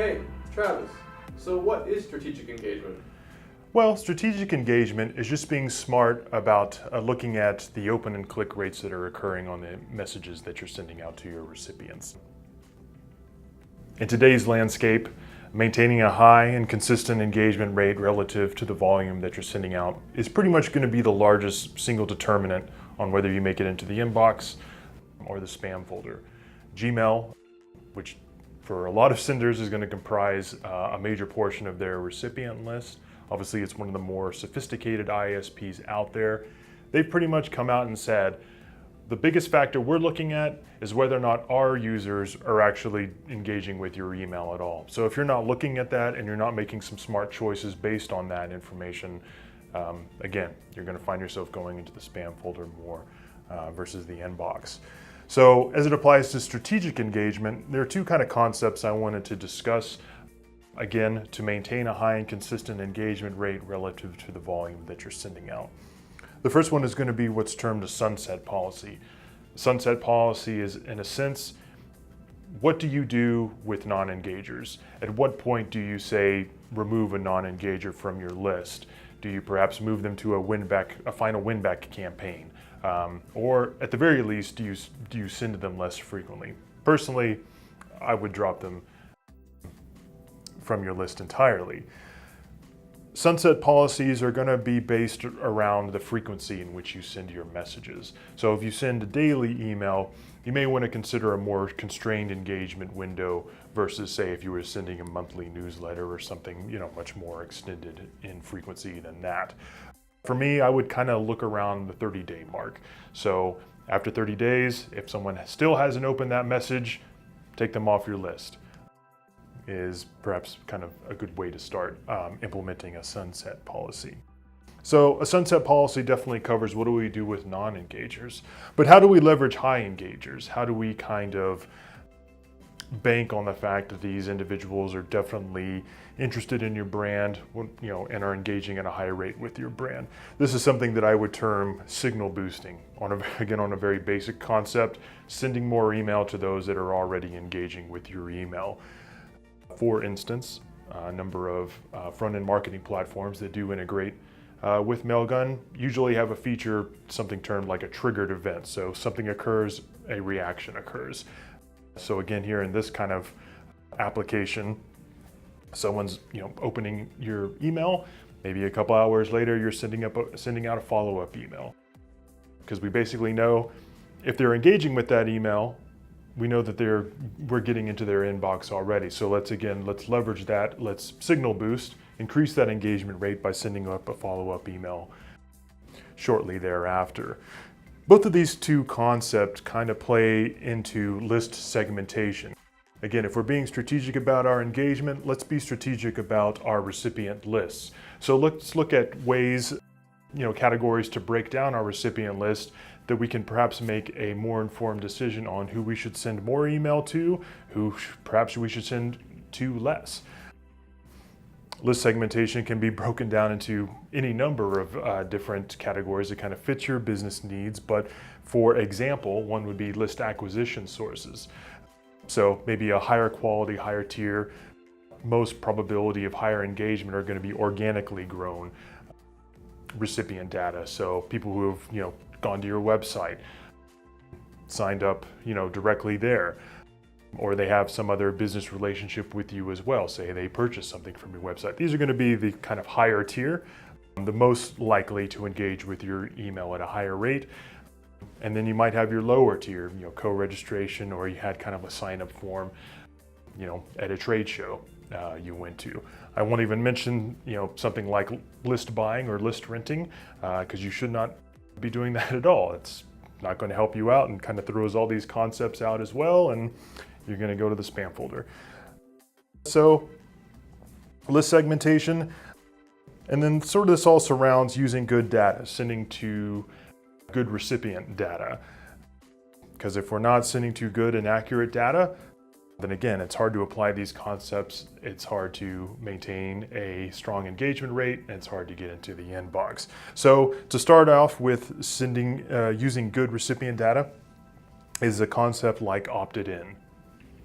Hey, Travis, so what is strategic engagement? Well, strategic engagement is just being smart about looking at the open and click rates that are occurring on the messages that you're sending out to your recipients. In today's landscape, maintaining a high and consistent engagement rate relative to the volume that you're sending out is pretty much going to be the largest single determinant on whether you make it into the inbox or the spam folder. Gmail, which for a lot of senders is going to comprise a major portion of their recipient list. Obviously, it's one of the more sophisticated ISPs out there. They've pretty much come out and said, the biggest factor we're looking at is whether or not our users are actually engaging with your email at all. So if you're not looking at that and you're not making some smart choices based on that information, again, you're going to find yourself going into the spam folder more versus the inbox. So as it applies to strategic engagement, there are two kind of concepts I wanted to discuss. Again, to maintain a high and consistent engagement rate relative to the volume that you're sending out. The first one is going to be what's termed a sunset policy. Sunset policy is, in a sense, what do you do with non-engagers? At what point do you say remove a non-engager from your list? Do you perhaps move them to a final win-back campaign? Or at the very least, do you send them less frequently? Personally, I would drop them from your list entirely. Sunset policies are going to be based around the frequency in which you send your messages. So if you send a daily email, you may want to consider a more constrained engagement window versus, say, if you were sending a monthly newsletter or something, much more extended in frequency than that. For me, I would kind of look around the 30-day mark. So after 30 days, if someone still hasn't opened that message, take them off your list. Is perhaps kind of a good way to start implementing a sunset policy. So a sunset policy definitely covers what do we do with non-engagers, but how do we leverage high engagers? How do we kind of bank on the fact that these individuals are definitely interested in your brand, and are engaging at a high rate with your brand? This is something that I would term signal boosting. On a very basic concept, sending more email to those that are already engaging with your email. For instance, a number of front-end marketing platforms that do integrate with Mailgun usually have a feature, something termed like a triggered event. So something occurs, a reaction occurs. So again, here in this kind of application, someone's opening your email, maybe a couple hours later you're sending out a follow-up email. Because we basically know if they're engaging with that email, we know that we're getting into their inbox already. So let's leverage that. Let's signal boost, increase that engagement rate by sending up a follow-up email shortly thereafter. Both of these two concepts kind of play into list segmentation. Again, if we're being strategic about our engagement, let's be strategic about our recipient lists. So let's look at ways, categories to break down our recipient list that we can perhaps make a more informed decision on who we should send more email to, who perhaps we should send to less. List segmentation can be broken down into any number of different categories that kind of fit your business needs, but for example, one would be list acquisition sources. So maybe a higher quality, higher tier, most probability of higher engagement are going to be organically grown recipient data. So people who have, gone to your website, signed up, directly there, or they have some other business relationship with you as well. Say they purchased something from your website. These are going to be the kind of higher tier, the most likely to engage with your email at a higher rate. And then you might have your lower tier, co-registration, or you had kind of a sign-up form, at a trade show you went to. I won't even mention, something like list buying or list renting, because you should not be doing that at all. It's not going to help you out and kind of throws all these concepts out as well, and you're going to go to the spam folder. So list segmentation, and then sort of this all surrounds using good data, sending to good recipient data. Because if we're not sending to good and accurate data, then again, it's hard to apply these concepts. It's hard to maintain a strong engagement rate, and it's hard to get into the inbox. So to start off with using good recipient data is a concept like opted in.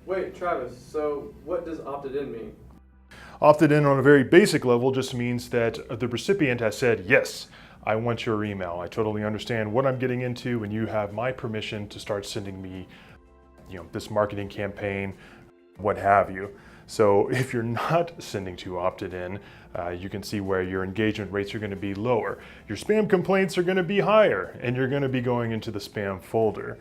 Wait, Travis, so what does opted in mean? Opted in on a very basic level just means that the recipient has said, yes, I want your email. I totally understand what I'm getting into and you have my permission to start sending me, this marketing campaign, what have you. So if you're not sending to opted in, you can see where your engagement rates are going to be lower. Your spam complaints are going to be higher and you're going to be going into the spam folder.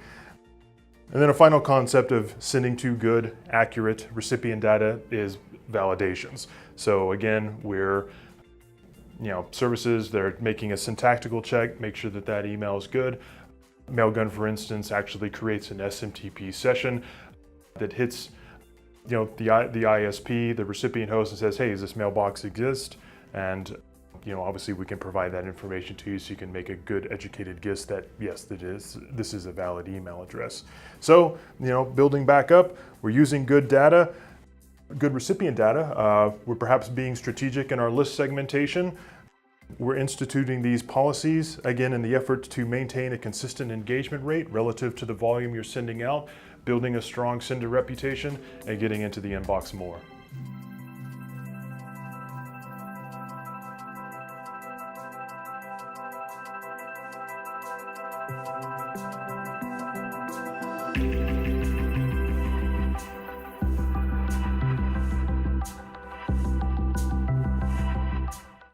And then a final concept of sending to good, accurate recipient data is validations. So again, we're services that are making a syntactical check, make sure that that email is good. Mailgun, for instance, actually creates an SMTP session that hits the ISP, the recipient host, and says, hey, does this mailbox exist? And obviously we can provide that information to you so you can make a good educated guess that yes, this is a valid email address. So, building back up, we're using good data, good recipient data. We're perhaps being strategic in our list segmentation. We're instituting these policies, again, in the effort to maintain a consistent engagement rate relative to the volume you're sending out, building a strong sender reputation, and getting into the inbox more.